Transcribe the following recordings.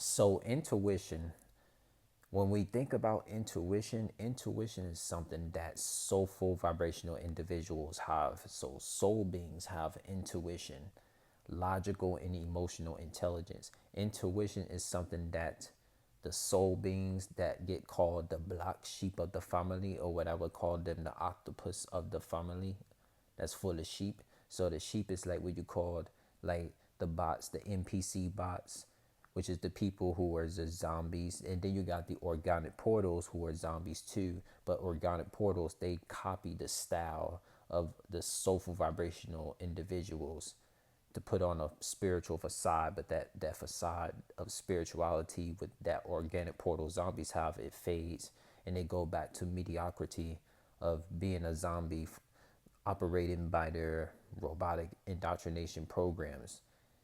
So intuition, when we think about intuition, intuition is something that soulful vibrational individuals have. So soul beings have intuition, logical and emotional intelligence. Intuition is something that the soul beings that get called the black sheep of the family, or what I would call them the octopus of the family, that's full of sheep. So the sheep is like what you called like the bots, the NPC bots, which is the people who are the zombies. And then you got the organic portals who are zombies too. But organic portals, they copy the style of the soulful vibrational individuals to put on a spiritual facade, but that facade of spirituality with that organic portal zombies have, it fades and they go back to mediocrity of being a zombie operated by their robotic indoctrination programs,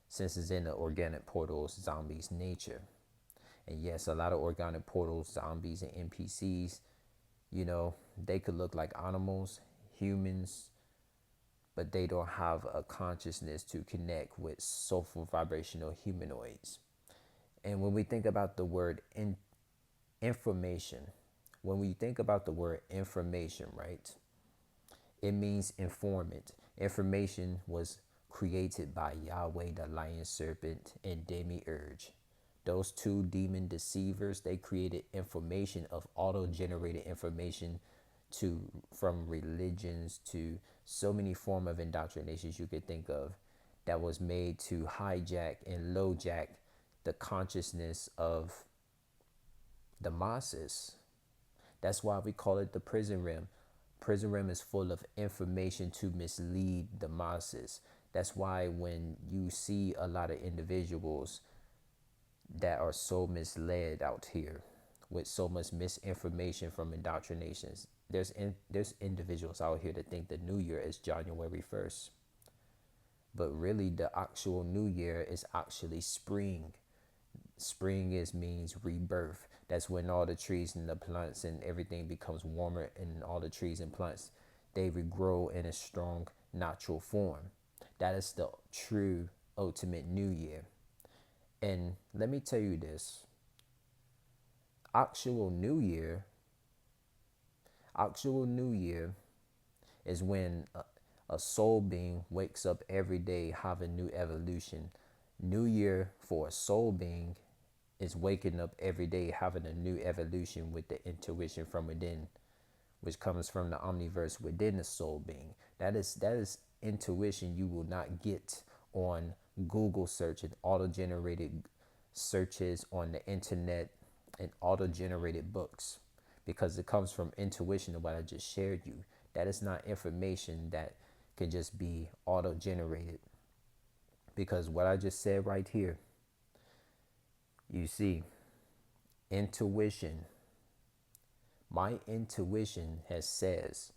since it's in the organic portals zombies nature. And yes, a lot of organic portals zombies and NPCs, they could look like animals, humans, but they don't have a consciousness to connect with soulful vibrational humanoids. And when we think about the word information, when we think about the word information, right, it means informant. Information was created by Yahweh, the lion serpent, and demiurge. Those two demon deceivers, they created information of auto-generated information to from religions to so many form of indoctrinations you could think of, that was made to hijack and lowjack the consciousness of the masses. That's why we call it the prison rim. Prison rim is full of information to mislead the masses. That's why when you see a lot of individuals that are so misled out here with so much misinformation from indoctrinations, there's individuals out here that think the new year is January 1st. But really the actual new year is actually spring. Spring is means rebirth. That's when all the trees and the plants and everything becomes warmer, and all the trees and plants, they regrow in a strong natural form. That is the true ultimate new year. And let me tell you this, actual new year, actual new year is when a soul being wakes up every day having new evolution. New year for a soul being is waking up every day having a new evolution with the intuition from within, which comes from the omniverse within the soul being. That is intuition you will not get on Google search and auto-generated searches on the internet and auto-generated books, because it comes from intuition of what I just shared you. That is not information that can just be auto-generated, because what I just said right here, you see, intuition, my intuition has says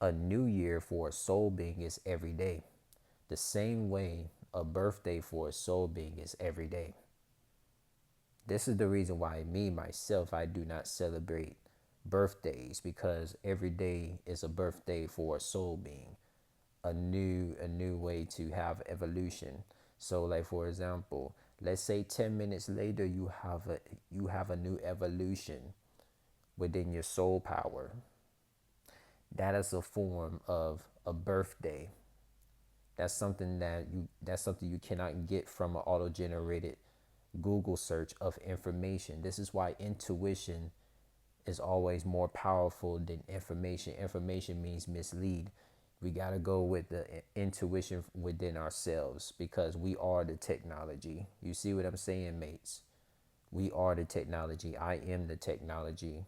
a new year for a soul being is every day, the same way a birthday for a soul being is every day. This is the reason why me myself, I do not celebrate birthdays, because every day is a birthday for a soul being, a new way to have evolution. So like for example, let's say 10 minutes later you have a new evolution within your soul power. That is a form of a birthday. That's something you cannot get from an auto-generated Google search of information. This is why intuition is always more powerful than information. Information means mislead. We got to go with the intuition within ourselves, because we are the technology. You see what I'm saying, mates? We are the technology. I am the technology.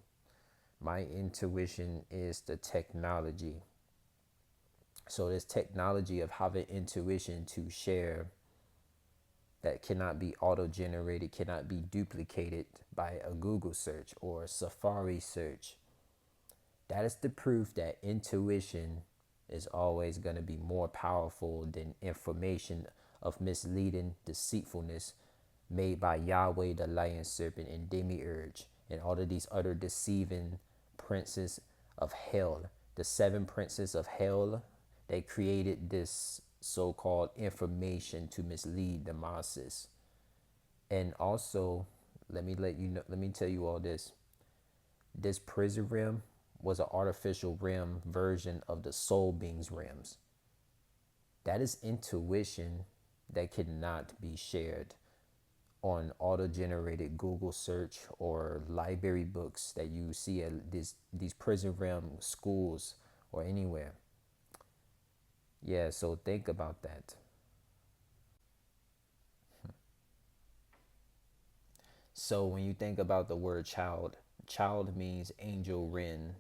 My intuition is the technology. So this technology of having intuition to share, that cannot be auto-generated, cannot be duplicated by a Google search or a Safari search. That is the proof that intuition is always going to be more powerful than information of misleading deceitfulness made by Yahweh, the lion serpent, and demiurge, and all of these other deceiving princes of hell. The seven princes of hell, they created this so-called information to mislead the masses. And also, let me tell you all this. This prison realm was an artificial realm version of the soul beings realms. That is intuition that cannot be shared on auto-generated Google search or library books that you see at these prison realm schools or anywhere. Yeah, so think about that. So when you think about the word child, child means angel Ren,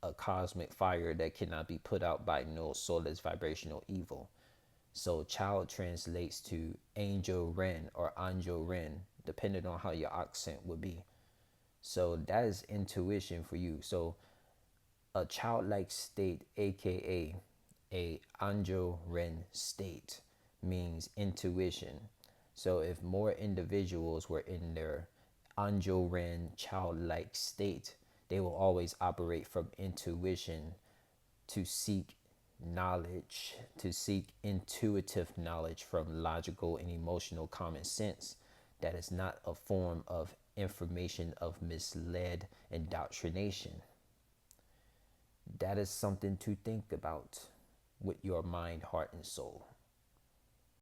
a cosmic fire that cannot be put out by no soulless vibrational evil. So child translates to angel Ren or angel Ren, depending on how your accent would be. So that is intuition for you. So a childlike state, aka a Anjo Ren state, means intuition. So if more individuals were in their Anjo Ren childlike state, they will always operate from intuition to seek knowledge, to seek intuitive knowledge from logical and emotional common sense that is not a form of information of misled indoctrination. That is something to think about with your mind, heart, and soul.